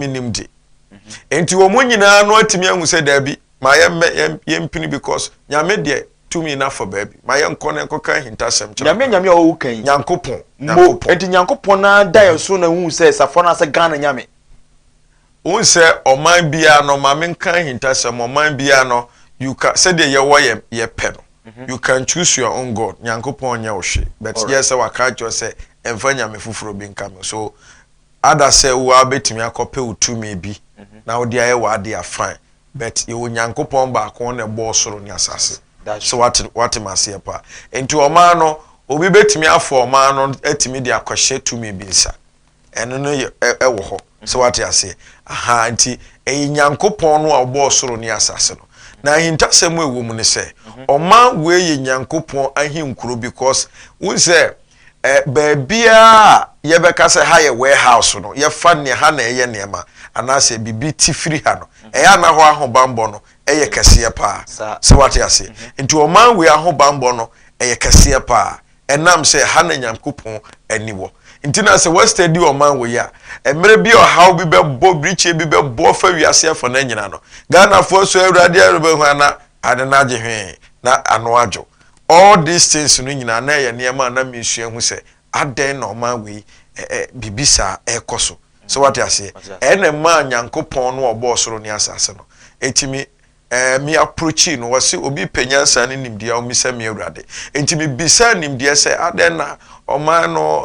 minimdi enti wo mo nyina no atimi ahu se da bi ma yempini because nyame de tumi na for baby ma yenko ne nkoka hintasem kira nyame o kan nyankopon enti nyankopon na da yeso na hu se safo na se Ghana nyame won se oman bia no ma menka hintasem oman bia no you can say de ye pe no you can choose your own god nyankopon nya wo hwe but yes waka jo se emfa nyame fufuro bi nka me so ada say wo abetimi akope utumi bi na wo dia ye wa dia fine but you nyankopon ba ko na bo soro ni asase so what mase pa enti oman no obi betimi afọ oman no etimi dia akwhye tumi bi nsa eno no wo ho so what you say aha enti nyankopon no bo soro ni asase no na hintasem ewo mu ne se oman we ye nyankopon ahinkuro because won say baabia ye beka se ha ye warehouse no ye fa ne ha na ye nema anase bibi tifiri ha no ya na ho ahobambo no ye kese pa so what you say nti oman we ahobambo no ye kese pa enam se ha na nyankopon aniwo nti na se west study oman we ya emre bi o how bi be bo briche bi be bo fa wiase afo na nyina no Ghana fo so awurade arube hu ana ade na je hwe na ano ajo all these things no nyina na ye niam na mesua hu se aden na oman we bibisa ekoso so what you say ene ma nyankopon no obo soro ni asase no etimi mi approach no wase obi penyansa ne nimdia o mi se mi awurade etimi bisa nimdia se aden na oman no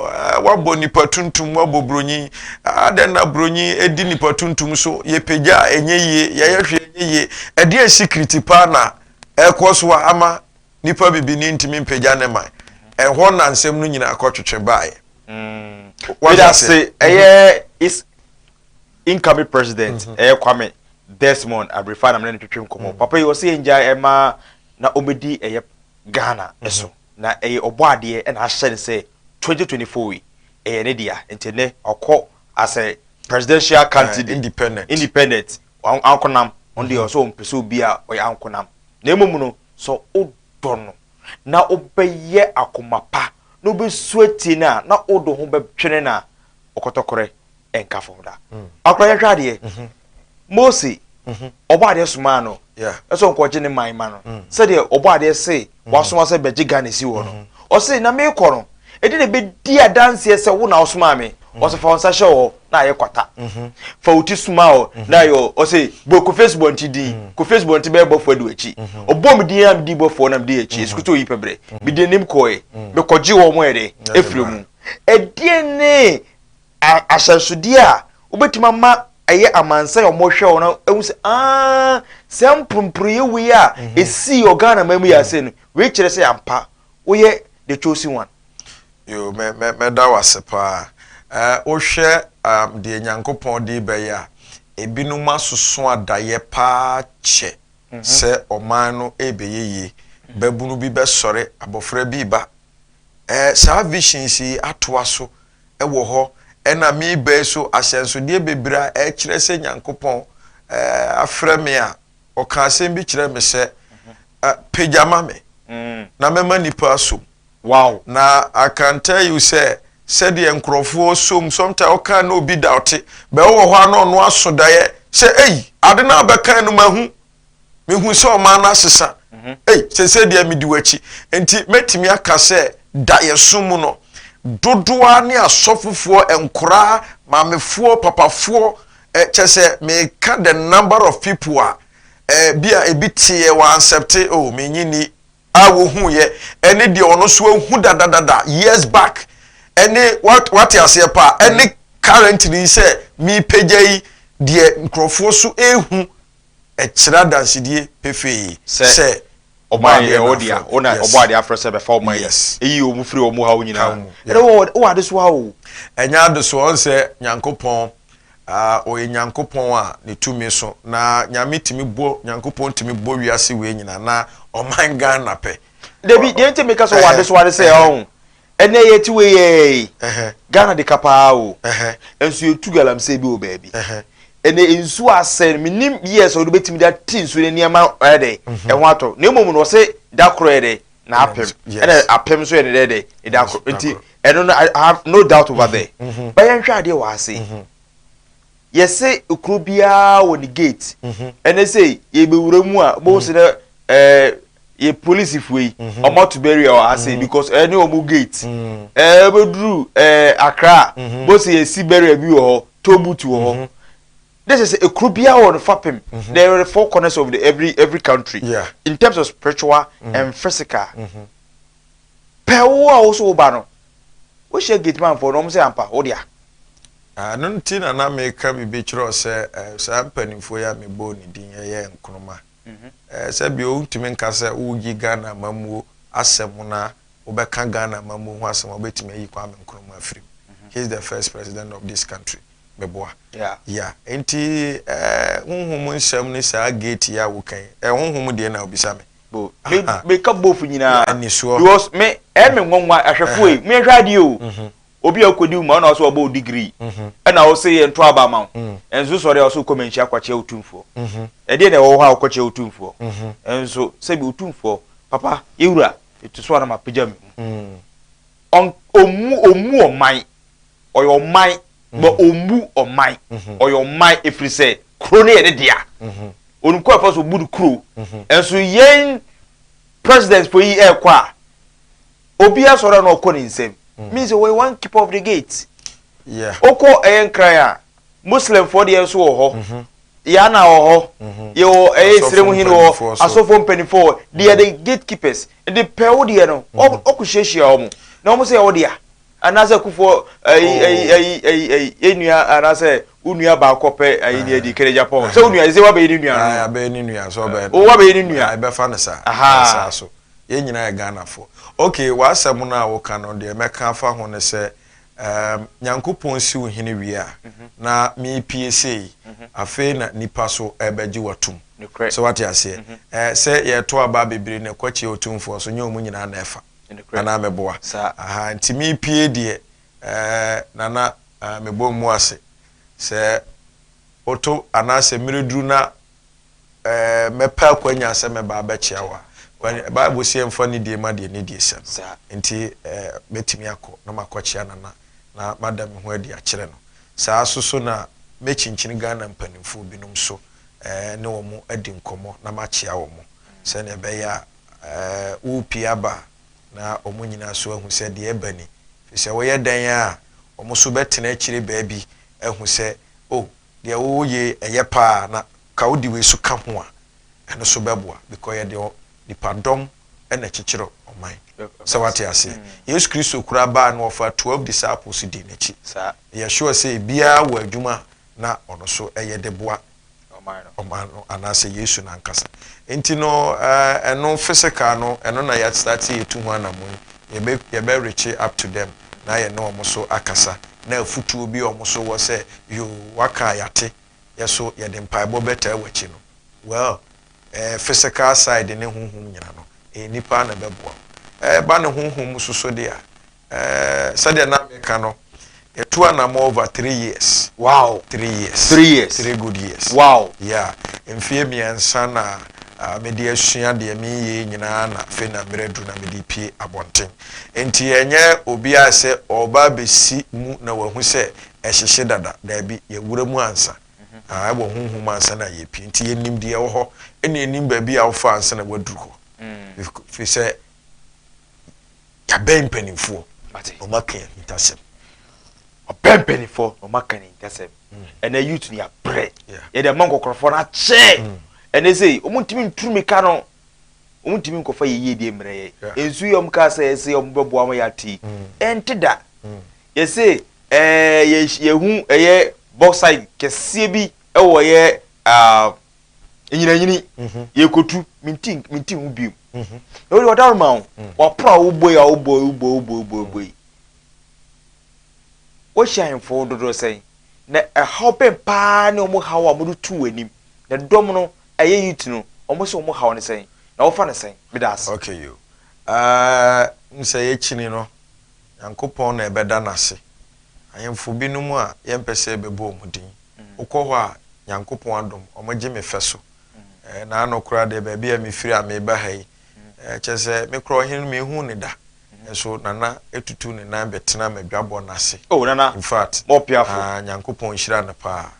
wabo nipa tuntum wabo bronyi aden na bronyi edi nipa tuntum so ye pegya enye ye ye hwe enye ye edi a secret pa na ekoso ama nipa bibi ni ntimi pegya ne man ho na nsem no nyina akotwetwe bae what I say is incoming president Kwame Desmond Abrifan amne twetwem komo papa yo se enja ema na omedi Ghana eso na oboade na ahye se 2024 we ne dia entene okọ as a presidential candidate independent ankonam onde o so mpese obi a o ankonam na emom no so odono na obeye akomapa no be sweaty na odo ho be twene na okotokore enkafo da akra ya hwade Mose oboade soma no eso nkoje ne man ma no se de oboade se wasoma se beje Ghana si wo no o se na me koro edi ne be di adanse se wo na osoma me o se fa onsa hye wo na ye kwata fa uti suma o na yo o se bo ko Facebook ntidi ko Facebook nti be bo fo adu achi obom di am di bo fo na di achi skuto yi pebre bi de nim koe be koje wo mo ede efremu edie ne asasudi a obetima ma aye amansa yo mo hwe wo na ehu se sempumpuye wi a esi Ghana mamu ya se no we kire se ampa wo ye the chosen one yo me da wasepa o hwe de nyankopon de be ya ebinum asoso adaye pa che se oman no ebeyeye babunu bi be sore abofra bi ba sa vision si atoa so wo ho ena mi be so asenso de bebira kire se nyankopon afra me a o ka asem bi kire me se pejama me na mema nipa so wow na I can tell you say said the enkrofo som sometimes o kan no bi doubt be wo ho ano no asodaye say ade na be kan no mahu mehu se o ma na sesa say de mi di wachi enti metimi aka say da yesom no dodoa ne asofofo enkora mamefo papafo chese me ka the number of people bia ebitie wa accept me nyini awo hu ye ene de ono so hu da years back ene what you say pa ene currently say me pejai de nkrofo so ehu kira dansidie pefe say oman odia ona oboade afrese be fa oman eyi o mu firi o mu ha onyina ene wo adeso ha o enya adeso on say nyankopon o nyankopon a ne tumi so na nyame timi bo nyankopon timi bo wiase we nyina na oman Ghana pe debi de ente meka so wade say on ene yeti we ye Ghana de kapa o enso etu galam se bi o baabi ene ensu asen minim yes o do betimi da tinsu ne niama ede ho ato na emom no se da kro ede na apem ene apem so ede ede da kro enti eno I have no doubt over there bayan hwa de wa ase yɛse okuro bia wɔ ne gate ɛne say ye bewura mu a bo se na ye police fuyi omo to bury or ase because any omo gate bedru Accra bo se ye si bury bi wo Tobutu wo this is a okuro bia wɔ no fapem there are 4 corners of the every country in terms of spiritual and physical pewo a also ba no wo share gate man for no mo say ampa wo dia no ntina na make bi be chiro se sa mpanimfo ya me bo ni din ye nkroma se bi o ntimi nka se wo gi Ghana mamuo asem na wo be ka Ghana mamuo ho asem obetimi ayi kwa me nkroma afrim he is the first president of this country beboa yeah enti honhom nsam ni sa gate ya wo kan honhom de na obisa me bo me ka bofu nyina aniso because me ngonwa ahwefo e me hwade o obi akodi ma na so obo degree na wo say ento aba ma enzo sori also komenchi akwache otumfo e de na wo ha akwache otumfo enzo se bi otumfo papa ewura etuso na mapagya me omu oman oyo man but omu oman oyo man efri say kro ne ye dia onko afa so budu kro enso yen president for yi ekwa obi asoro na okọ ni nsem means we one keep of the gate oko enkran muslim for the so ho ya na ho yo siremu hin ho asofo mpanifo the gatekeepers the pewo de no okuhyehyia omo na omo say wo dia anase kufo enua anase unua ba kope ne di kere japan so unua ze wa be ni nua ya be ni nua so be o wa be ni nua e be fa ne sa so ye nyina ya Ghana fo okay wa asem na wo ka no de meka fa ho ne se nyankopon si wo hene wi a na me PSA afi na nipa so ebeji watum so what you say se ye to aba bebiri ne kwachi otumfo so nyomu nyina na efa ana meboa aha ntimi pie de nana mebo mu ase se oto anase mireduru na mepa kwanya se meba abechia wa Bible say emfa ni die ma die ni die sem nti betimi akọ na makwachia na madam ho adi a kire no saa soso na mechinchin Ghana mpanimfo binum so ne wo mu adi nkomo na machia wo mu se ne be ya wo piaba na omo nyina so ahu se de ebani fi se wo ye dan a omo so betena akire baabi ahu se oh de wo ye eye pa na ka wo di we so ka ho a eno so beboa because ye de dipadom ena chichiro oman so what you say Yesu Kristo kura ba na ofa 12 disciples di nechi ye sure say bia wo adwuma na ono so eye de boa oman no anase Yesu na nkasa enti no eno physical no eno na ya start yetu ho anamon ye be reach up to them na ye no omo so akasa na afutu obi omo so wo say yo waka yate ye so ye de mpaebo beta wachi no well physical side ne honhom nyina no nipa na beboa ba ne honhom suso de a sade na meka no etu anam over 3 years wow 3 years 3 good years wow yeah mfie miensa na mede asua de mi ye nyina na fe na mredu na mede pie abonten enti enye obi a se oba besi mu na wahu se ehyehye dada da bi ye wura mu ansa abo honhom ansa na ye pie enti ye nim de wo ho ene enim ba bi a wo fa ansa na waduru ho fi se ya ben penifo o makan intasem o ben penifo o makan intasem ene youth ni abre ye de man kokrofo na che ene sei o muntimi nturu ka no o muntimi nkofa ye de mre ensu yom ka se yom bebo am ya ti entida ye sei ye hu ye boxside kese bi e wo ye enyina ye kotu minti hu bi no we wadar ma wa pra wo boy wo shine for dodo say na help pa na omo hawa mo tu anim na dom no aye yitu no omo se omo hawa ne say na wo fa ne say me das okay you nse ye chini no yankopon na ebeda nase ayemfo binumu a yempese bebo omudin ukọ a yankopon adom omoje me feso na anokura de ba bia me firi a me ba hai chese me kro hin me hu ne da so nana etutu ne na betena madwabo nase oh nana in fact more piafo yankopon hira na pa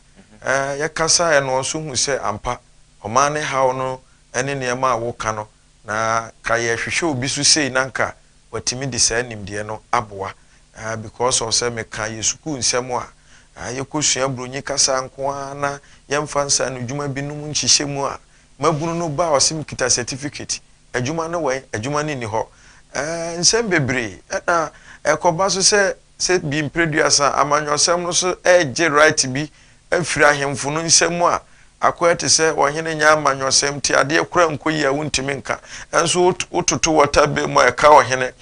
ya kasa no so hu se ampa ɔman ne haw no ene nneɛma a woka no na ka ye hwehwɛ obi so sei nanka watimi de saa nimdeɛ no aboa because of say me ka ye suku nsɛm a ye kosua bronyi kasa nko na yɛmfa nsa no dwuma binum nhyehyɛ mu a mabunu no ba osim kita certificate adwuma no wɛ adwuma ne ni hɔ nsɛm bebre na ekoba so se bi impreduasa amanyosɛm no so gye right bi afiri ahemfo no nsɛm a akwete se ohene nya amanyosɛm ti ade kura nkoyi a wontimi nka enso wototo water be mo eka ohene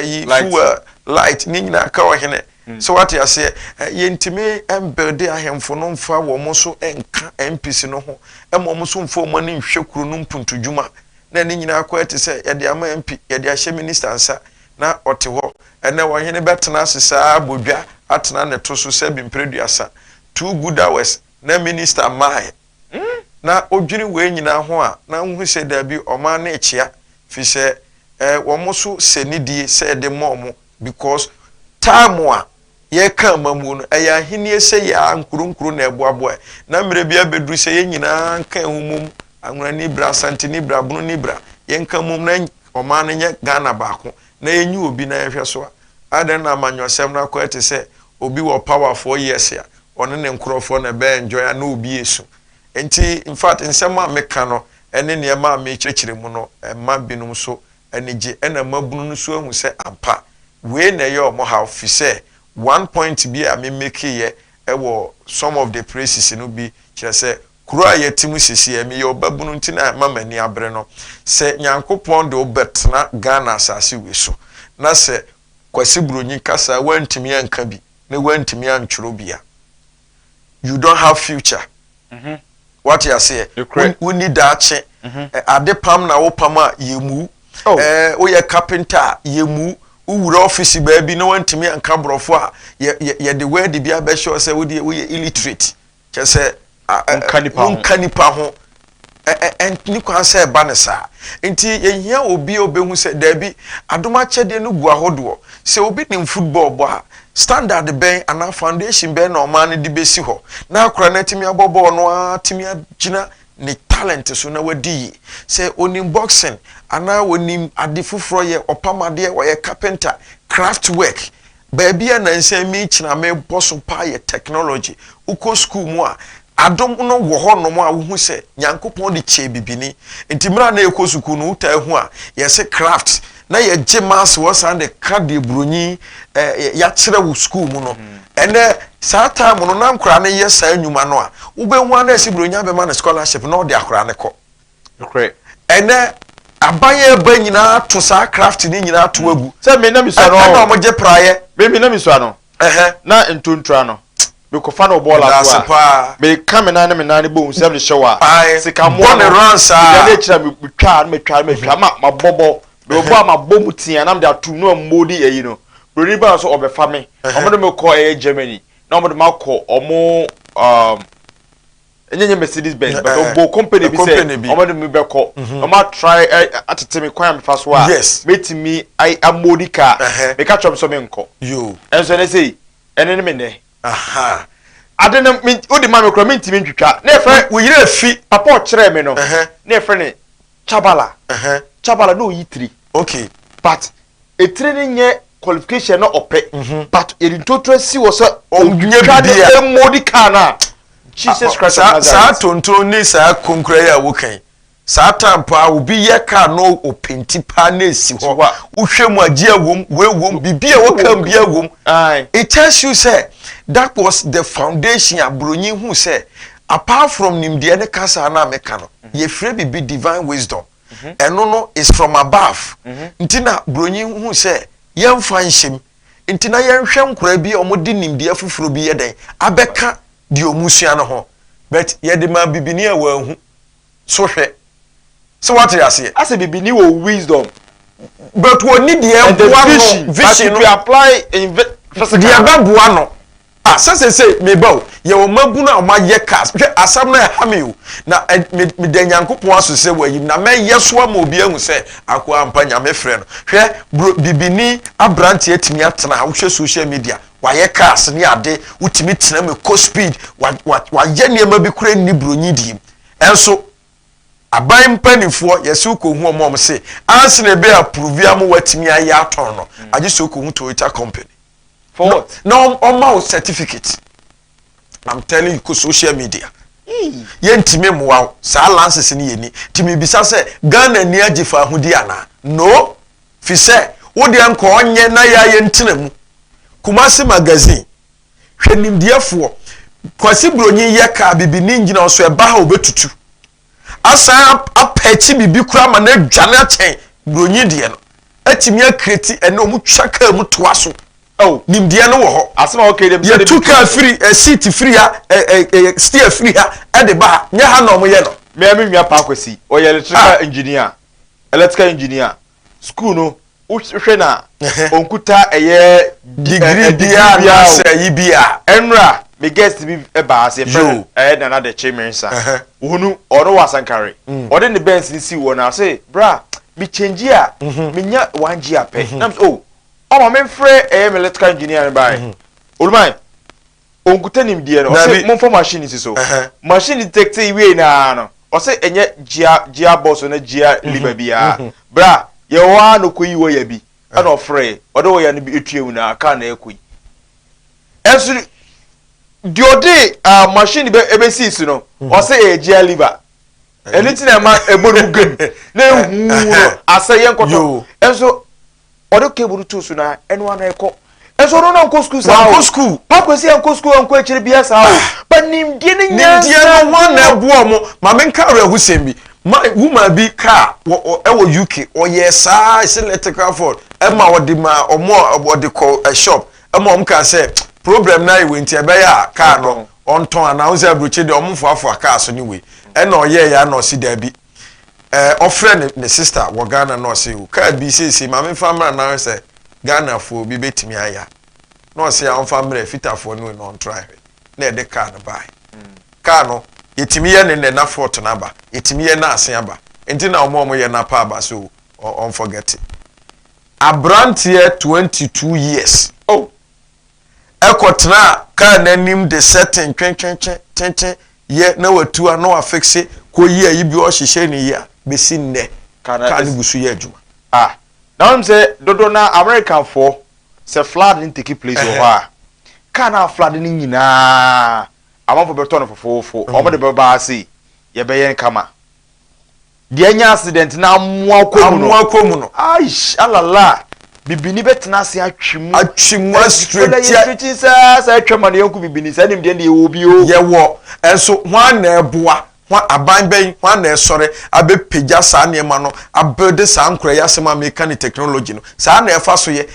yi fuwa light ni nyina aka ohene so what you say yentimi embelde ahemfo no mfa wo mo so enka MPC no ho emo mo so mfo mo ne nhwe kuro no mpuntudwuma na ni nyina akwete se yede ama MP yede ahye minister ansa na ote ho ene ohene betena asesa bodwa atena ne to so se bi impreduasa 2 good hours na minister mai na odwini we nyina ho a na hu se da bi oma na echia fi se wo mo so senidie se de mo because time a ye kan mamu no eya henie se ya nkurunkuru na eboaboa na mre bia bedru se ye nyina kan humum anwura ni bra santi ni bra bunu ni bra ye kan mum na oma na nye Ghana baako na yenyi obi na yehwe so adan na amanyosem na ko ete se obi wo power 4 years ya ono ne nkurofo na be enjoy na obi esu enti in fact nsema meka no ene ne ma me kyekire mu no ma binum so enije ena mabunu no so ahu se ampa we na ye omo ha fi se 1 point bi a me make ye ewo some of the places no bi kire se kuro ayetimu sisi emi ye obabunu ntina mama ni abre no se nyankopon de obetna Ghana asase we so na se kwasi bronyi kasa wantimi anka bi na wantimi antworo bia you don't have future what you say we need that ade pam na wo pam a yemu o ye carpenter yemu uwura office ba bi na wantimi anka brofo a ye de word bia be sure say we illiterate kese unkanipa ho ni kwa say ba ne sa enti yehia obi obehu say da bi adoma chede no gu ahodo say obi nim football bo a standard ben ana foundation ben na o man de besi ho na akora na timi abobo no a timi agina ni talent so na wadi say onim boxing ana onim ade foforo ye opamade wo ye carpenter craft work baby na nsem mi china me boso pa ye technology uko school mu a adom no wo ho no mu a wo hu se nyankopon de che bibini ntimra na ekɔ school no uta hu a ye se craft na ye je mass wo san de card bronyi ya kire wo school mu no ene saa time no na nkora ne ye saa nyuma no a wo be hu na esi bronya be ma na scholarship na o de akora ne kɔ okay ene abaye ba nyina to saa craft ni nyina to agu se me na mi so no na mo je praye me na mi so no na ntontra no me ko fa no ball akwa me kamena na me na ne bo nsem de showa sika mo ne runs ya na kira me twa ma bobo me obo ma bomu tia na me da tu no modi eyi no roni ba so obefa me omo de me ko Germany na omo de ma ko omo enye Mercedes Benz but obo company bi say omo de me be ko omo try atete me kwan me fa so a metimi I amodi car me ka twom so me nko yo enso ne say ene ne me ne aha adena odi ma me kro me ntimi ntwitwa na efre wo yire fi papa o kire me no na efre ne chabala chabala no yi3 okay but etire ne nye qualification no ope but in total si wo so onye bia modi kana Jesus Christ sa tonto ni sa konkra ya wo kan sa tampa obi ye ka no openti pa na esi ho wo hwemu agi agom wewom bibia wo kan bia agom it tells you say that was the foundation abronyi hu say apart from nimde ne kasa na meka no ye free bibi divine wisdom eno no is from above ntina bronyi hu say yemfa nhyem ntina yenhwe nkora bi omodi nimde afufuro bi yeden abeka di omusua no ho but yede ma bibini a wa hu so hwe so what you say as a bibini wo wisdom but we need the vision to apply in physical the ababoa no say me ba ye o mabunu a ma ye cars hwe asam na ha me o na me de nyankopon aso se wayim na me yeso am obi ahu se akwa ampa nyame frɛ no hwe bibini abrante atimi atena wo hwe social media waye cars ni ade utimi tena me co speed waye niema bi kura ni bronyi dim enso aban mpanifo yesi ukohu omom se anse na be approve am watimi aye aton no age so ukohu Toyota company for what no on certificate. I'm telling you, social media. Yentime muwa sa lances ni yeni timi bisa se Ghana ni ajifa hudi ana no fi se wodi anko onye na ya yentine mu Kumasi magazine hwenim diafo kwasi bronyi ye ka bibi ni ngina oso e ba ha obetutu asa apachi bibi kura ma na dwane achen bronyi de no atimi akreti ene omu twaka mu toaso oh nimdia no wo ho asema okay dem ye tuka free seat free ha steer free ha e de ba nya ha no mo ye no me nwa pa kwasi o ye electrical engineer school no hwe na onkuta eye degree bia na say yi bia enra me guest bi e ba ase friend na na de chimensa ohunu ono wasankare ode ne benz ni si wo na say bra me change a me nya 1 year pe na oh omo me frɛ electrical engineer by olumai onkuta nim die no say mo for machine si so machine detect we na no o say enye gia boss na gia liba bia bra ye wa no koyi wo ya bi ana ofrɛ ode wo ya no bi etuewu na aka na ekoyi enso diode machine be ebe si so no o say e gia liba anything na ma ebonu gem na ehu asa ye nkoto enso odo keburu to so na enu ana eko enso no nko school sa nko school pakwesi nko school nko echiri bia sa o banim die ne nya die no one na ebuo mo ma me nka re husem bi woman bi car ewo UK o yesa is electrical fault e ma wodi ma omo wodi call a shop e ma ka say problem na we nti e be ya car no onton ana wo say broche de omfo afo car so ni we e na oye ya na o si da bi offre ne sister wo Ghana no say o car bi say ma me famra na say Ghana fo bi betimi aya no say am famra fitafo no on try na e de car no buy car no yetimi ye ne na fort na ba yetimi ye na asen aba enti na omo ye na pa aba so on forget it abrantie 22 years oh ekotna car na nim de setting twen ye na watu na wa fixe ko ye yi bi o hihye ni ya besi nne ka ni busu ye adwuma now I'm say dodo na American for say flood in take place over ka na flood ni nyina amafo beton fofofo omo de baba say ye be yen kama de anya accident na amwa komu no aish alala bibini betena se atwimu straight sa atwama ne yanku bibini sa nim de ne obi o ye wo enso hwan na eboa hwan aban ben hwan na esore abepeja sa ne ma no abuild sa nkora yasema mechanic technology no sa na efa so ye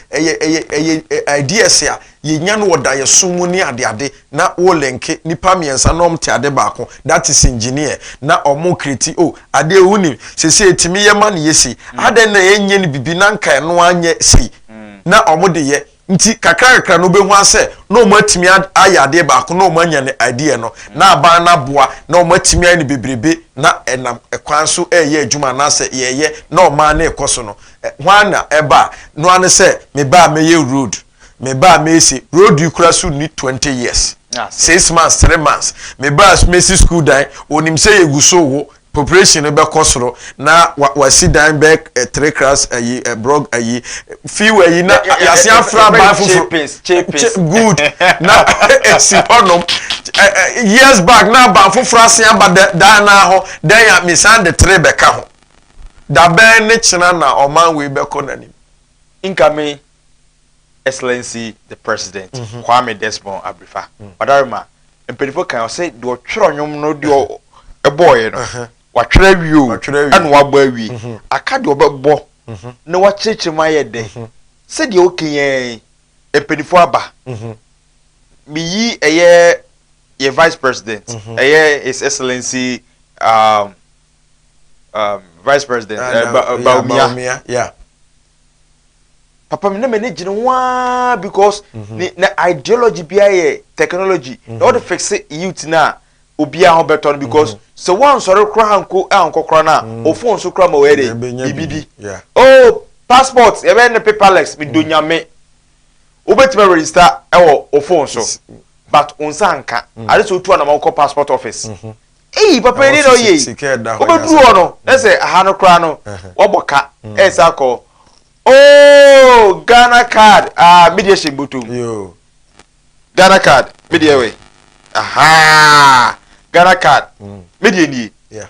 ideas ya ye nya no woda ye sumu ni ade na wo lenke nipa miensa no mte ade baako that is engineer na omo kreti ade ehuni sese etimi ye ma ne yesi ade na yenye ni bibi na nka no anye si na omo de ye nti kakra no behu ase na omo atimi ayade baako na omo anya ne idea no na aban na boa na omo atimi ani bebrebe na enam ekwan so eye adwuma na se ye na omo na ekoso no hwana eba no ane se me ba me ye road me ba me say road you cross need 20 years 6 months 3 months me ba Messi school die onim say yeguso wo population be kosoro na wasi dan back 3 class brog few na yasia fra ba fufu good na si onom years back na ba fufu asia ba dan na ho dan ya me san de 3 be ka ho da ben ne china na oman we be konani incoming Excellency the President Kwame Desmond Abrifa Odarima empedifo kan say do twero nwom no de boy no wa twere wi an wa gba wi aka de obebo na wa chechema ye de se de okenye empedifo aba mi yi ye Vice President His Excellency Vice President Baumia yeah papa me na me gine wa because na ideology bia ye technology all the fix youth na obi a ho beton because so one sorry kra hanko ankokra na o phone so kra ma we dey ibidi oh passport e be ne paperless me donyame Obetime register ewo o phone so. But unsa nka. Ade so tu na ma ko passport office. Papa ni no ye. Obeduru no. Na say aha no kra no. Oboka. Esa ko. Oh, Ghana card. Media shigbutu. Yo. Ghana card. Media we. Aha. Ghana card. Media ni. Yeah.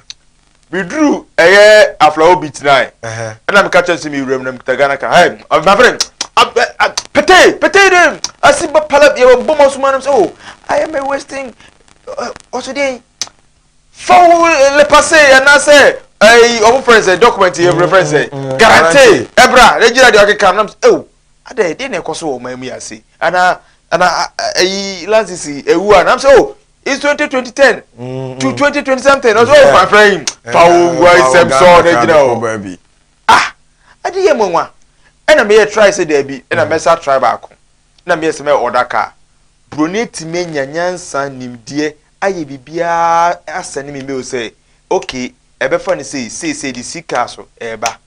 We drew aflow beat nine. And I'm catching me room Ghana card. Hey, my friend. Pete them. I see but palap your bombos man. Oh, I am wasting also day. Foul le passé and I say friends document here reference guarantee ebra regina de can oh ade dey na koso o man mi ase ana lances ewu and I'm say oh it's 2010 to 2020 something also my friend foul why sem so regina ade ye monwa na me try say there be na me sa try back na me se me order car broneti me nyanyansa nimdie aye bibia asane me me say okay ebe fani say the sika so eba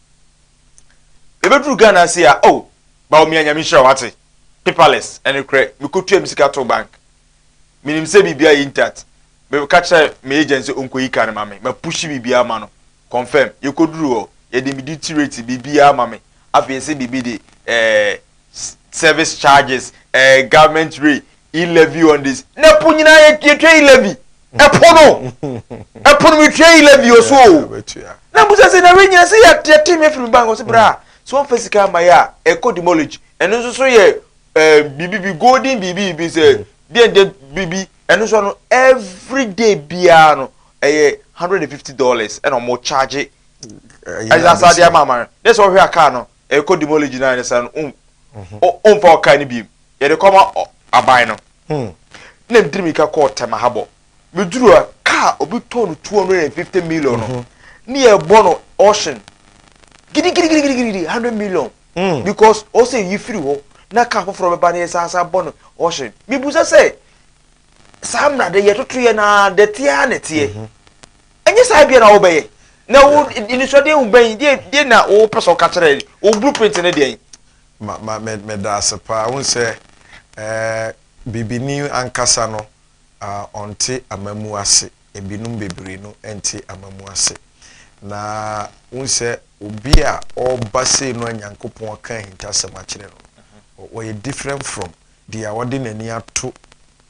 ebe dru Ghana say oh ba o mi anya mi hira wate paperless and cre me ko tu sika to bank minim say bibia intact me catch me agency onko yi kan ma me ma push bibia ma no confirm ye ko dru o ye de midity rate bibia ma me afi say bibi de service charges government rate levy on this na punyina ye twa levy epono mi twa levy oso na busa say na we nyina say ya team from bank so bra so one physical ma ya eco demolish eno so ye bibi golden bibi say dey bibi eno so no every day bia no $150 and more charge as adia mama that's what we are car no eco demolish na say for car ni bi ye dey come abai no na mdiri ka call tema habo meduru a car obi ton 250 million no ni e bono ocean gidi 100 million because o say you free ho na car for be ba na asa bono ocean mi busa say samra de yetoto ye na de tia na tie enye sai bia na wo be na wo inisode wo ben de na wo person ka kire wo blueprint ne de me da sepa won say bibini ankasa no onte amamu ase ebinum bebre no ente amamu ase na unse obi a obase no anyankopon kan hintasem akire no we different from the award nani ato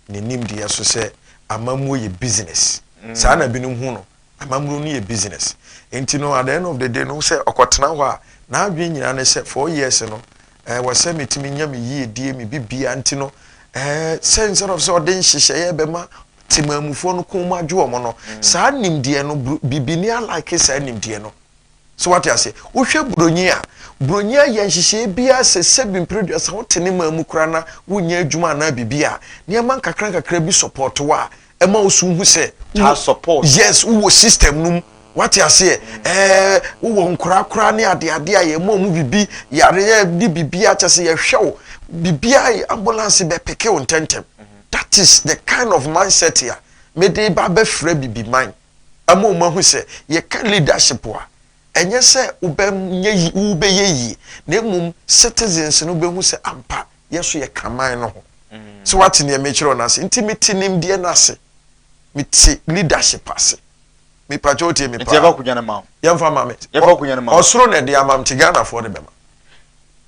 nenim de so se amamu ye business sa na binum hu no amamu no ye business enti no at the end of the day no se okotena ho a na adwen nyina ne se 4 years no wase metimi nya me yie die me bibia enti no sense of so den hihye be ma timamufo no ko ma dwo mo no sa nimdie no bibini alike sa nimdie no so what you say wo hwe bronyi a ye hihye bia se sebin producer wo tene mamu kura na wo nya adwuma na bibia ne man kakra bi support wa e ma osu hu se support yes wo system num what you say wo nkura ne ade a ye ma mu bibi yare di bibia chese ye hwew bibia ambulance be peke on tentem that is the kind of mindset here me dey ba be frɛ bibi man ama o hu se ye can leadership wa enye se ube ye na emum citizens no be hu se ampa yeso ye kaman no ho so what ne me chiro na se intimate nim de na se me ti leadership ase me patriote me pa ye ba kunya na ma ye fa ma me ye ba kunya na ma osoro na de amam ti Ghana for de bema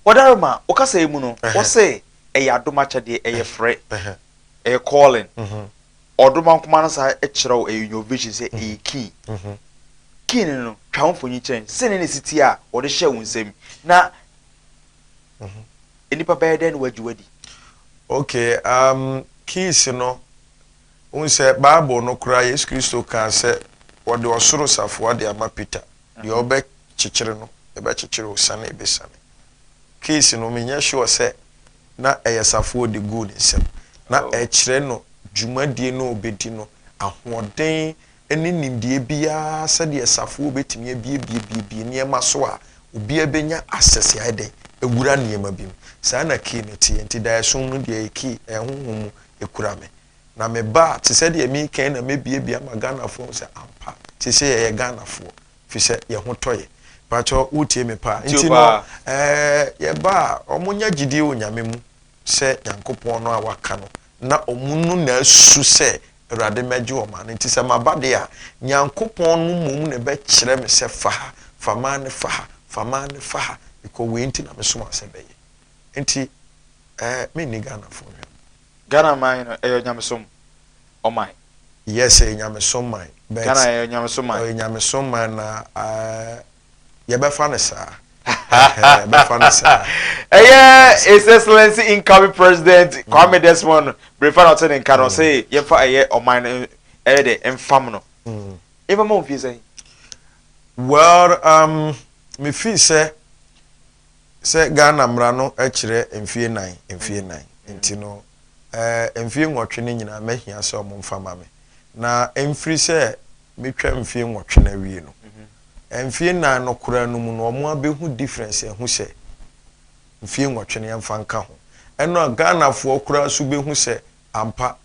Wadarma, okasa emu no, o say e adoma chade e frɛ e calling. Odoma nkoma na sa e kyerɛw e innovation say e key. Key no twa mfonyi kyɛn. Se ne city a o de hyɛ wunsɛm. Na enipa bɛyɛ den wajuwadi. Okay, keys no unse Bible no kura Yesu Kristo kan sɛ wɔde ɔsoro safo de ama Peter. Deɛ ɔbɛ kyekyere no, ebe kyekyere osane ebe sane. Case no menya sure say na eyesafo de good nsem na ekire no dwumadie no obedi no ahoden eni nimdie bia se de esafo obetimi bie niema so a obi abenya access ya den ewura niema bim sa na key ne tie enti da so no de key ehonhom ekura me na me ba te se de mi kan na me bia magana fo se ampa te se ye Ghana fo fi se ye ho toye pacho utie me pa nti no ye ba omunya gidie onyame mu se Nyankopon no awaka no na omunu na asu se Awurade meje o ma nti se mabade a Nyankopon no mum ne be kire me se fa fama ne fa because we nti na me so ase beye nti me ni Ghana fo Ghana man e nyamesom o man yes e nyamesom man but Ghana e nyamesom man e nyamesom man na ye be fa ne sa His Excellency incoming President Kwame Desmond prefer not in Kano say ye for o man de enfam no even more say well me feel say Ghana mra no a kire emfie 9 nti no emfie nwotwe ne nyina mahia se omo mfama me na emfiri se metwa emfie nwotwe na wie no emfie 9 no kura no mu no omo abehu difference ehu se emfie nwotwe ne yemfa nka ho eno Ghana fo kura so behu se ampa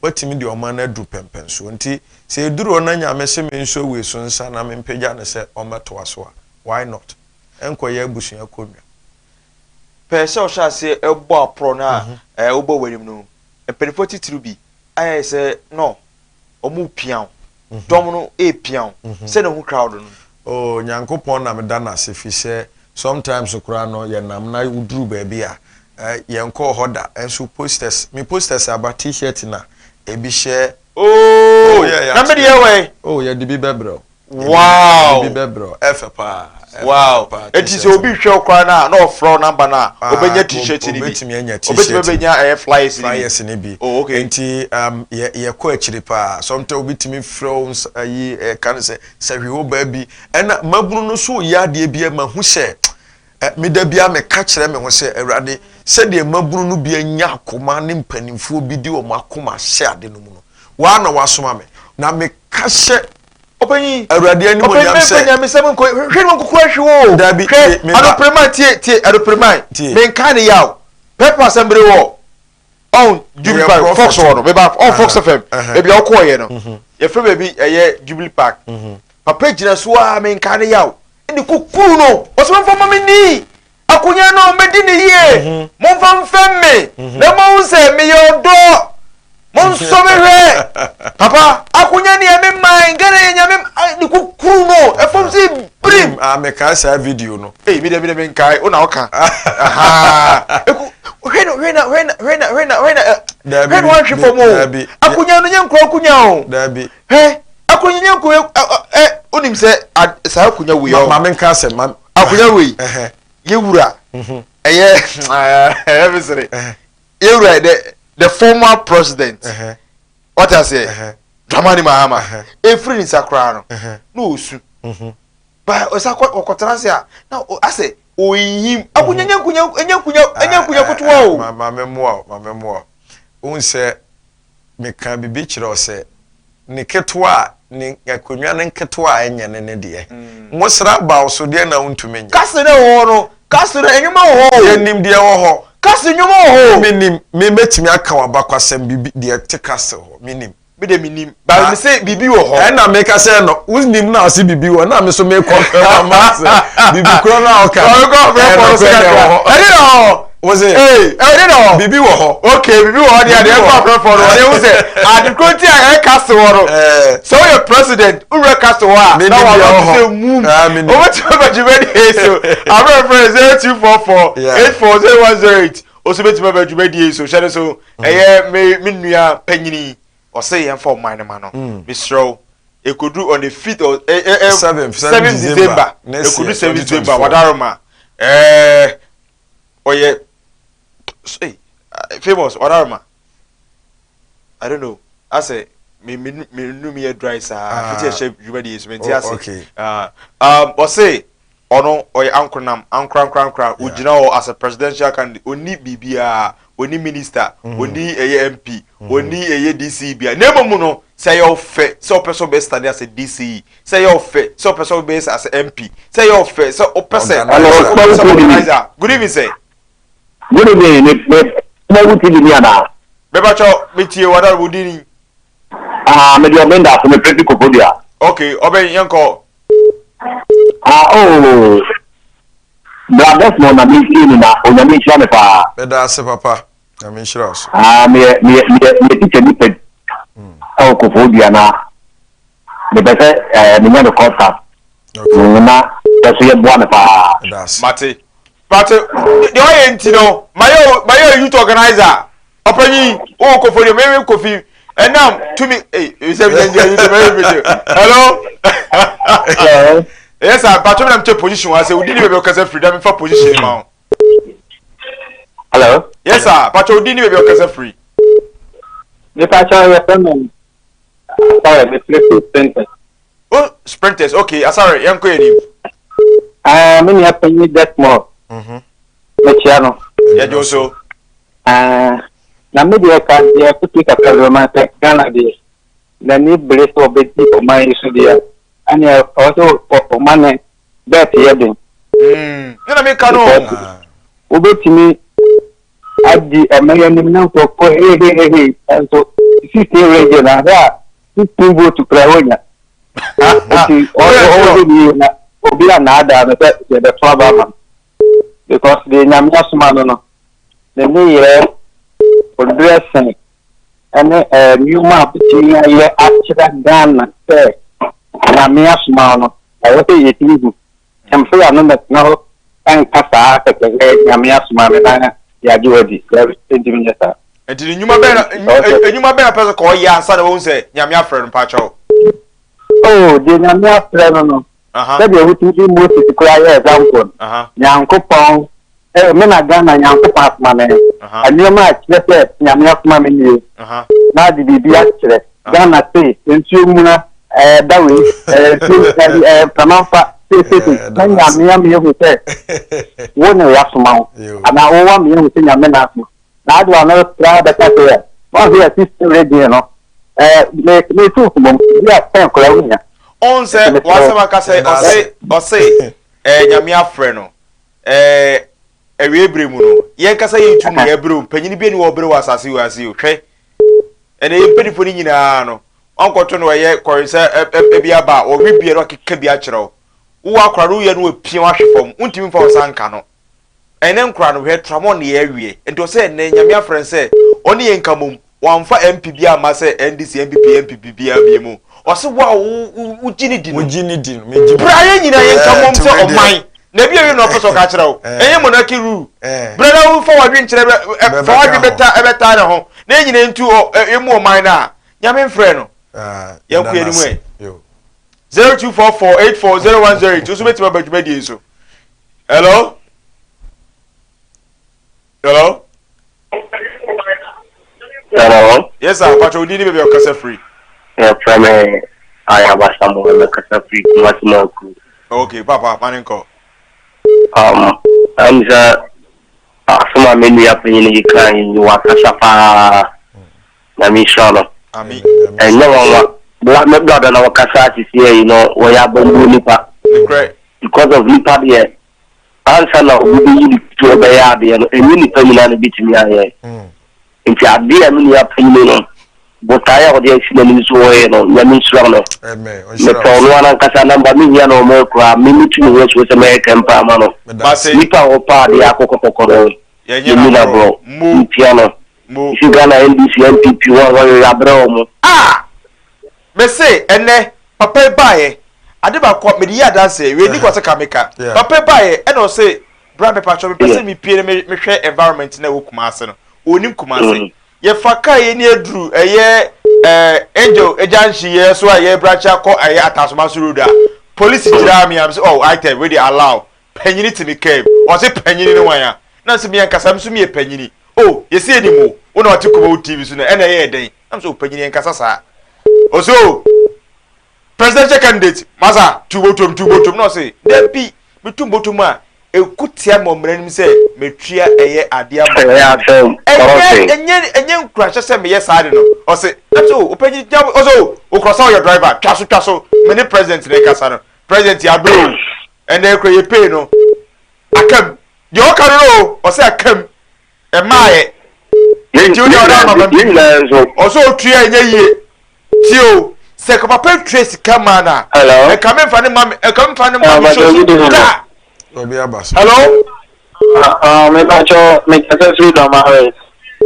watimi de omo na adu pempen so nti se eduro na nyame se me nso we so nsa na me mpagya ne se ometo aso a why not enkoye abusuya konwa Pese o sha se ebo apro na obo warim no penifo titiri bi aye se no omu pian dom no e pian se ne hu crowd no oh Nyankopon na me da na se fi se sometimes okura no ye nam na uduru ba bia ye nko hoda enso posters aba t-shirt na ebi share oh yeah na me de we oh ye dibi bebro wow dibi bebro efepa wow it is obi hwe okra na no fro number na obenya t-shirt ni bi obetime benya flyers ni bi oh okay enti ye ko akiri pa sometimes obetime froms ayi kan se hwe oba bi ena mabunu no so yade bia ma hu se me da bia me ka kire me ho se Awurade se de mabunu no bia nya akoma ne mpanimfo bi di o makoma hye ade no mu no wa na wasoma me na me ka hye Openyi Awurade ani mo nyam se nyam se ko hwe no kokora hwe o dabi adoprema tie adoprema me nka ne yaw pepper assembly wo on Jubilee Park Fox wo no be ba on Fox FM e bia okọ ye no ye fe baby eye Jubilee Park papa gina so a me nka ne yaw ndi kokuru no o so mfa me ni akonya no medi ne yie mo mfa mfem me na mo nse me yodo Monsomere papa akunya ni eme man gere nyame ni kukuru no efom si brim me ka sa video no mi de nkai o na oka aha eku wena wan hwe fomo akunya no nyankro akunya o dabi akunya nyanko onim se sa akunya we o ma me ka se ma akunya we ye wura eye every ye the former president what I say Dramani Mahama every in sakra no no osu ba osakwa okotranse a na I say oyim akunya kutuwa o ma memoa unse me ka bibi kire o se ne ketoa ni akonwa ne ketoa enye ne de ngosra ba o so de na untumenya kase ne ho no kase ne enyuma ho yenim de wo ho kase nyuma ho minim me metimi aka wabakwasem bibi de te kase ho minim me de minim ba me say bibi wo ho na me ka say no unim na ase bibi wo na me so me confirm ma bibi kro na o ka was it bibi wo ho okay bibi wo ho dia de confirm for no dey say adikoti a kase wo ro so your president who cast wo a na wa say mum o what you ready so our friend 0244 84010 also betima ba djumadi so share so me nua panyini o say yem for mine man no Mr. Ekodu on the 5th of 7th December Ekodu 7th December wadaroma oye famous wadaroma I don't know I say me me dry sa fiti shape djumadi so menti ase o say ono oye ankronam ankran ugina o as a presidential candidate oni bibia oni minister oni MP oni DC bia nemo no say your fe so person be stand as a DC say your fe so person be as a MP say your fe so o person good evening say good evening me wuti ni ana be ba cho metie wada wudini me di omenda so me pretty kokodia okay oben yanko brothers no na mi na onyame hia me pa beda se papa I mean, sure. Me teacher ni ped. Oh, kofodia na. Me bese me nya no contact. Na that's ye bua me pa. That's Mate. But the way no, my youth organizer. Openi, oh, kofodia, maybe coffee. And now, to me, hey, you said hello? Hello. Yes, I'm patronum to position. I said, we didn't even because of freedom for position. Hello. Yes, sir, but you didn't even because of free. Me pa cha ye fam. Sorry, me flip center. Oh, sprinters, okay, sorry, young queen. Me ni apenyi that more. Me chia no. Yeah, Joso. Na me de ka de puti ka kalma ta kana de. Na ni brace obeti o mai so dia. Ani also o mane bet ye din. Na me ka no. Obeti mi adi emeya ni na ko he so system region na da system go to Prahonya. Na obi na ada na the trouble because the nyamya suma no the new progressing and new map to ye actually Ghana say nyamya suma no I want to eat you am free no no and kasa ka nyamya suma na ya jiwadi everything just Enti nyuma be na person ko ya ansa na won say nyamya friend pa cho. Oh, the nyamya friend no. That be with you most to cry example. Nyankopon me na Ghana nyankopon asmane. Ani ma akire nyamya kuma me ni. Na di bibia akire. Ghana say ntu mu na dawe pamamfa say nyamya me hu say wona ya suma ana wo wa me hu say nyamya na asma. Na do na tra da ka say what the system radio no me tu ko ya pen ko la On say wasama ka say o say nyame afre no ewe mu no yen ka say yitu no ebre panyini bi ni wo bre wasase wase o hwe ene yempedifo ni nyina no onkoto no ye korese ebi aba o bibie no keka bi a kyerɛw wo akwara wo ye no opie wahwefom untimi fa osanka no ene nkura no hwe tramon ye awie enti o say ne nyame afre say oni ye nkamom wamfa MP bi ama say NDC MPP bi mu Osi wa ujini di meji Brian nyina ye nkamom se oman na bi ye no person ka kire wo enye monarchy rule brother wo for wadwe nkire for wadwe beta na ho na nyina ntu emu oman na nyame mfre no ye ku enimu e 0244840108 so beti babadwuma die so hello Yes sir pacho di ni be okasa free from I have a some free Matimoku. Okay, Papa, Maninko. I'm the some many opinion you can you are Kasapa Namishano. And no one black my brother our Kasati here, you know, where you have Nipa. Because of Nipa here. Answer now will be to obey and you permanent bit me here. If you are dear many opinion. But I have the explanation so no nyame sura no me to no an kasa number me here no more kra me meet me with American pa ma no nipa o pa de akokokoro ye na bro mu piano mu sigana NDC MPP wa ya bro mu me say ene papa bae ade ba ko me di adanse we di ko se kameka papa bae e no say bra me pa cho me pese me pie me hwe environment na wo kumase no onim kumase ye faka ye ni edru eye angel ejanshi ye so aye bracha ko aye atasoma suruda police jira me am say oh item we dey allow panyini to me came o say panyini no wan ya na se me yankasa me so me panyini oh ye say ni mo wo na otikubo TV so na e na ye den am so panyini yankasa sa o so presidential candidate masa tubotom no say dey bi me tubotom a ekutia momranim say metria eye ade ama enye nkura hye me yes ade no o say so opanyi o so o cross your driver twaso me ne president ne kasa no president ya bro and e kro ye pay no akam de o kan no o say akam e maaye ti o de o ma o so tua enye yie ti o se ko papa trace kamana e kam fa ne mam e kam fa ne mam so Obi abas. Hello? Me bacho me kasa freedom ma hoye.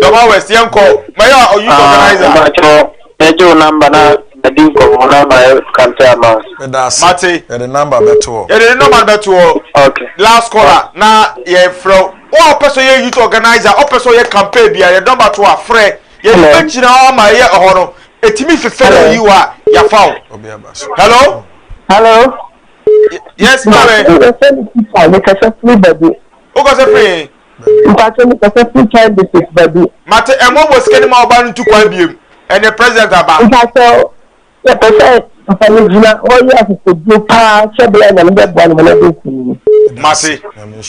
Doma West yanko. Maya or youth organizer. Ejo number na dinko na my country man. Mate. The number beto. The number beto. Okay. Last caller. Na ye fro. O person ye youth organizer. O person ye campaign bia. Ye number 2 a frɛ. Ye benchina o ma ye ohono. Etimi fefele you are ya foul. Hello? Hello? Yes, ma'am. Who got a free? Mate, and what was getting my band to Quabium and the president about? Mate,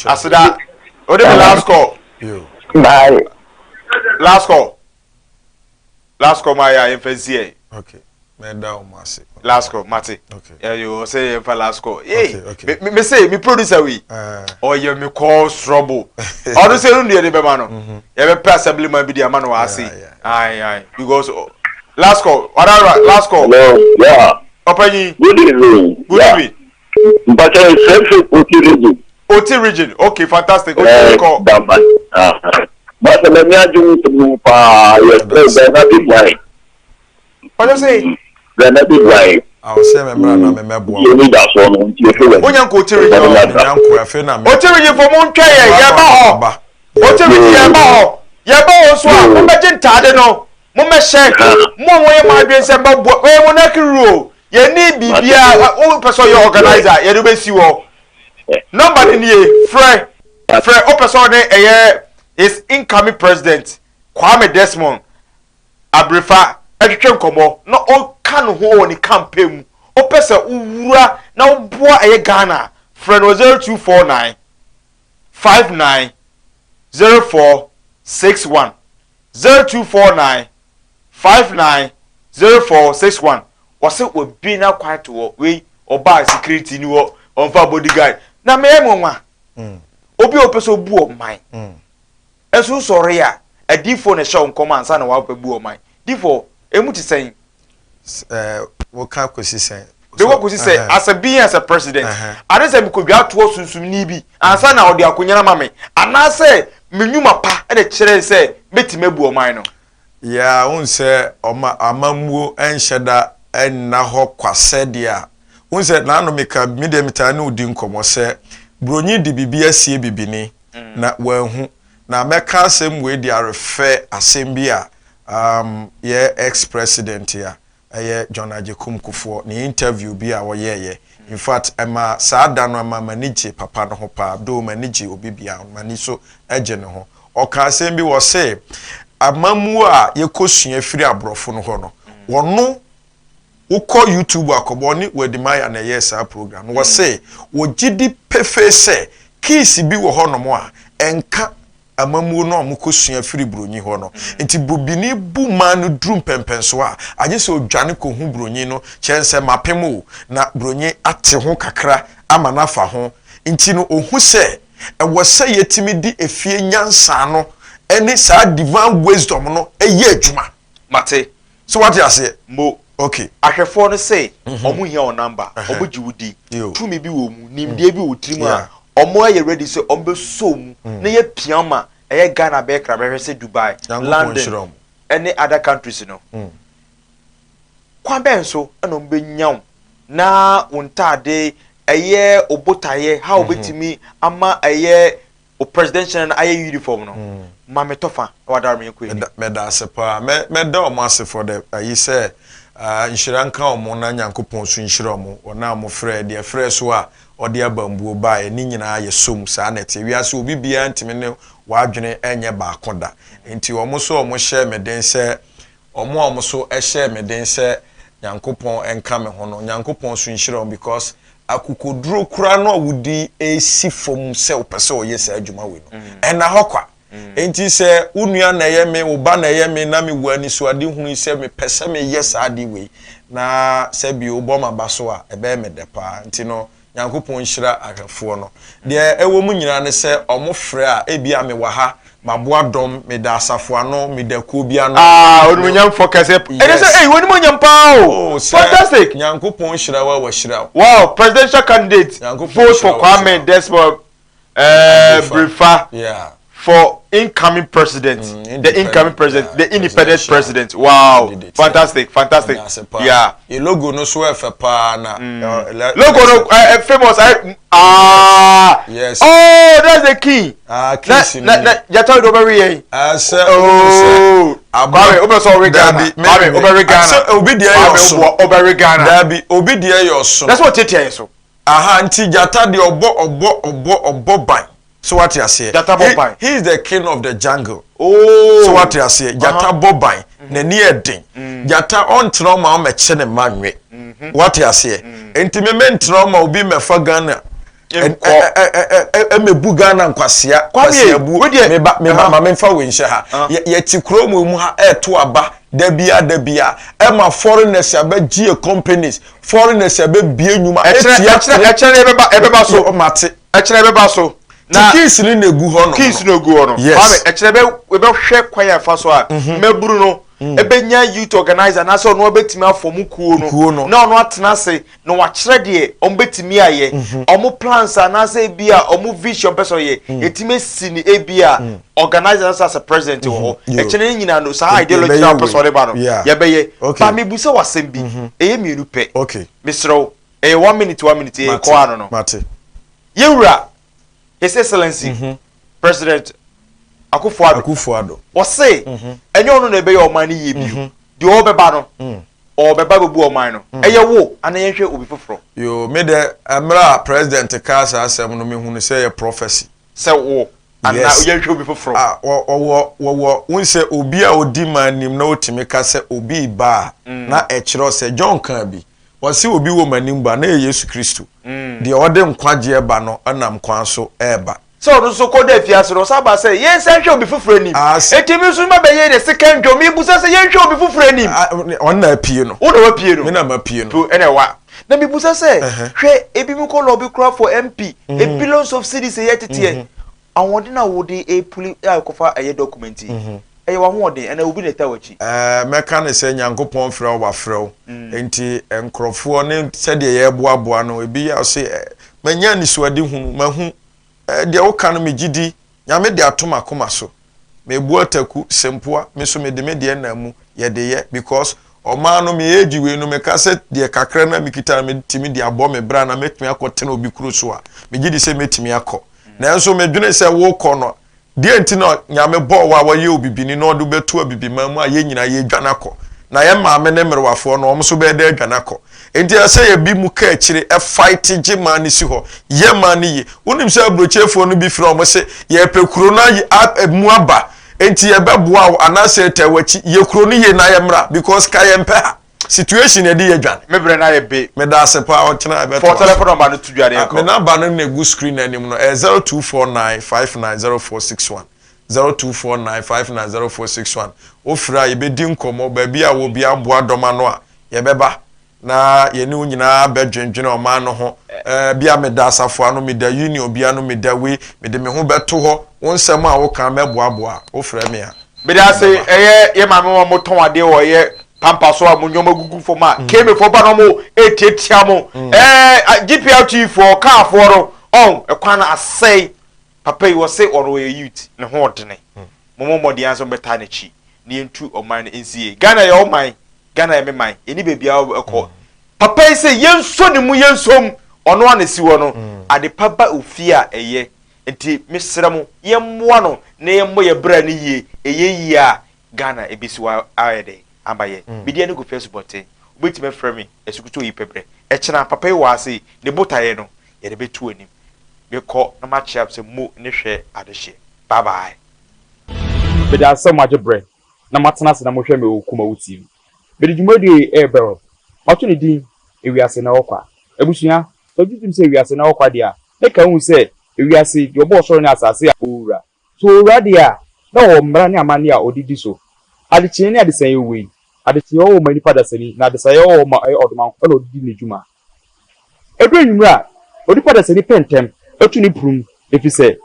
I said that. What is the last call? Bye. Last call. Last call, my infancy. Okay. Last call, Mate. Okay. Yeah, you say for last call. Hey, okay. Me say, me producer we. Or you me call trouble. Or do say no near the bemano. You be assembly man be the man who I see. Aye. Because last call. Whatever. Last call. Hello. Yeah. Open. Good evening. Good evening. But it's OT region. OT region. Okay, fantastic. Okay, call. But let me ask you to big wine. What you say? Big wine. I was saying, member, You need that one. Onyanko OT region. OT region for Montreal. Yaba. OT region yaba. Yaba so a mo beje ntade no. Mo me share. Mo wo ma dwen se mba bo. We mo na kiro. Ye ni bibia o person your organizer. Ye do be si wo. Number ni e Fred o person dey his incoming president Kwame Desmond Abrefa etwetwe nkomo no o kan ho ni campaign o pese uwura na o boa Ghana Fred 0249 59 0461 0249 59 0461 wase obi na quiet wo we oba security ni wo onfa bodyguard na me enwa obi opeso bu o man esu sorry a adifo na show nkoma ansa na wa bu o man difo emu ti sen wo ka kwesi sen be wo kwesi sen as a being as a president ade se me ko dwa to sunsum ni bi ansa na odi akonya na mame ana se menwuma pa e de kire se betime bu o man no ya unse amamuo enhyeda enna ho kwase dia unse na no meka midemita na udi nkomo se bronyi di bibia sie bibini na wanhu na meka asem we di arefe asem bi a ye ex president ya John Ajekum Kufuor ni interview bi a wo ye in fact ema saada no ama manage papa no ho pa do manage obi bia mani so eje ne ho o ka asem bi wo se amamu a yekosua firi abrofo no ho no wono ukọ YouTube akobo ni wedimaya na yesa program wo say wo gidi pefe se kiss bi wo ho no mo a enka amamu no amukosua firi bronyi ho no enti bobini bu manu drum pempenso a age se odwane ko hu bronyi no chense mapemo na bronyi ate ho kakra ama na fa ho enti no ohu se wo se yetimi di efie nyansa no eni sa divine wisdom no eye adwuma mate so what you say mo okay ahwefo no say omu hia on number omu jiwudi tumi bi wo mu nimde bi wo trimu a omo aye ready say ombe so mu na ye piama eye Ghana be kra be say Dubai London any other countries no kwa ben so na ombe nyaw na untade eye obotaye how obetimi ama eye o presidential na aye uniform no mame tofa wadar me ko me da sepa me da o masse for the ayi say inshiranka omo na nyankopon so nshira omo ona mo frɛ de frɛ so a ode abambuo ba ni nyina ye som sa na te wiase obi bia ntime ne wadwene enye ba akoda enti omo so omo hye meden sɛ omo so hye meden sɛ nyankopon enka me ho no nyankopon so nshira omo because akukoduro kura no awudi esi fom sɛ opese oyɛ sɛ adwuma we no ɛna hokwa enti se unua na ye me wo ba na ye me na me wani so ade hunu se me pese me yes ade we na se bi obo ma ba so a ebe me depa enti no nyankopon nhira ahwefo no de ewo mu nyina ne se omo frɛ a ebia me waha maboa dom me da asafo ano me da ko bia no onu nyamfo kase ene se woni mo nyampa o fantastic nyankopon nhira wa hira wow presidential candidate vote for Kwame Desmond Brifa yeah for incoming president, the incoming president, the independent president. Wow, fantastic. Yeah. The logo no so pa na. Logo no famous. Yes. Oh, that's the key. Kiss in. You told over here. Oh, Kwame, over Ghana. Kwame, over Ghana. So obi dia yoso. Over Ghana. Dabi, obi dia yoso. That's what it is. Aha, nti jata de obo ban. So what you say? Jata Boban. He is the king of the jungle. Oh. So what you say? Jata Boban. Ne ni edin. Jata on trauma me chene manwe. What you say? Enti me men trauma obi me fa Ghana. Me bu Ghana nkwasia. Kwasia bu. Me ba me fa we nhye ha. Ye ti kromo mu ha to aba. Dabia. Ma foreigners abegie companies. Foreigners abebie nyuma. Echene so. Mate. Echene so. Na keys ni negu ho no. Keys no gu ho no. Mame echebe we be hwe kwaya fa so a meburu no ebenya youth organizer na so no betimi afom kuo no. Na ono atena se no wa kire de on betimi aye. Omo plans na se bia omo vision person ye. Etime si ni e bia organizer as a president ho. Echene nyina no sa ideology na person ba no. Ye be ye. Ba me busa wasem bi. Eye mienu pe. Okay. Misro 1 minute e ko ano no. Mate. Yewura His Excellency, President Akufo-Addo. Was say, and you know, be your money, you do all bebano or bebabu mino. A ya wo, and I will be for. You made a Amra President Casa, some who say a prophecy. So, and now you should be for. We say, Obia or demand him no to make us say, Obi ba, na echro say John Kirby. Wasi obi wo manimba na Yesu Kristo. The order nkwaje eba no anam kwan so eba. So no so ko da fiase no saba say yes I show be fufure nim. Etimi so ma be ye the second drum mi busa say yes show be fufure nim. On na pie no. Wo na wa pie no. Me na ma pie no. To ene wa. Na mi busa say hwe ebi mi ko lobby crowd for MP. A billions of cities ye tete. Awon de na wo de e puli akofa aye document. Eye wa ho de na obi na ta wachi meka ne se nyankopon frɛ wo ba frɛ wo enti enkrofo ne se de ye boaboa no ebi ya se manya ni so ade hu mahu de wo ka no megidi nyame de atoma koma so me bu ataku sempoa me so me de me de na mu ye de ye because oma no me ejiwe no me ka se de kakra na mikita me timi de abo me bra na metimi akotena obi kuro so a megidi se metimi akọ na enso me dwene se wo kọ no die ntino nyame bo wa ye obibini no do betu abibima mu aye nyina ye dwanakọ na ye maame ne merwafo no omso be de dwanakọ enti ase ye bi mu ka akire e fight je mani si ho ye mani ye unim se abrochefo no bi fira omo se ye pekuro na mu aba enti ye beboa wo anase tawachi ye kuro no ye na ye mra because ka ye mpe ha situation e di ye dwan me bre na ye be me da se pa o tena be for telephone number no to dwane ko me number no na gu screen anim no 0249590461 0249590461 ofra ye be di nkomo ba bia wo bia aboa doma no a ye beba na ye ne nyina be dwendwene o ma no ho bia me da asafo ano me da union bia no me da we me de me ho beto ho wonsem a wo kan meboaboa ofra me a be da say ye ma me wo moton ade wo ye pampa so amunyoma gugu foma keme fo ba no mo etietia mo GPLT for car for ro on ekwana asay papa yi wo say oro ye youth ne ho odene momo de anso beta na chi ne entu oman nsie Ghana ye oman Ghana ye meman eni bebia ekọ papa yi say yenso ne mu yensom ono anesi wo no ade papa ofia eye enti mesra mo yemmoa no na yemmo ye bra ne yie eye a Ghana ebisiwa ayede abaye bidia ne go Facebook obetime frame esukuto yi pebre echena papa yi wase ne botaye no ye de betu anim be ko na ma chia se mo ne hwe adehye bye bye bidia so ma jebre na matena se na mo hwe me okuma wuti bidi jumodi ebero mato ne din Ewiase Nna Ho Kwa ebusua so jutum se Ewiase Nna Ho Kwa dia e ka hu se Ewiase yo bo so ne asase a owura so owura dia na o mra ne amane a odidi so adichie ne adesan yewe adichie o mani pada sani na adesan o ma odman ko na odidi ne juma edru nwura odi pada sani pentem etu ni prum efise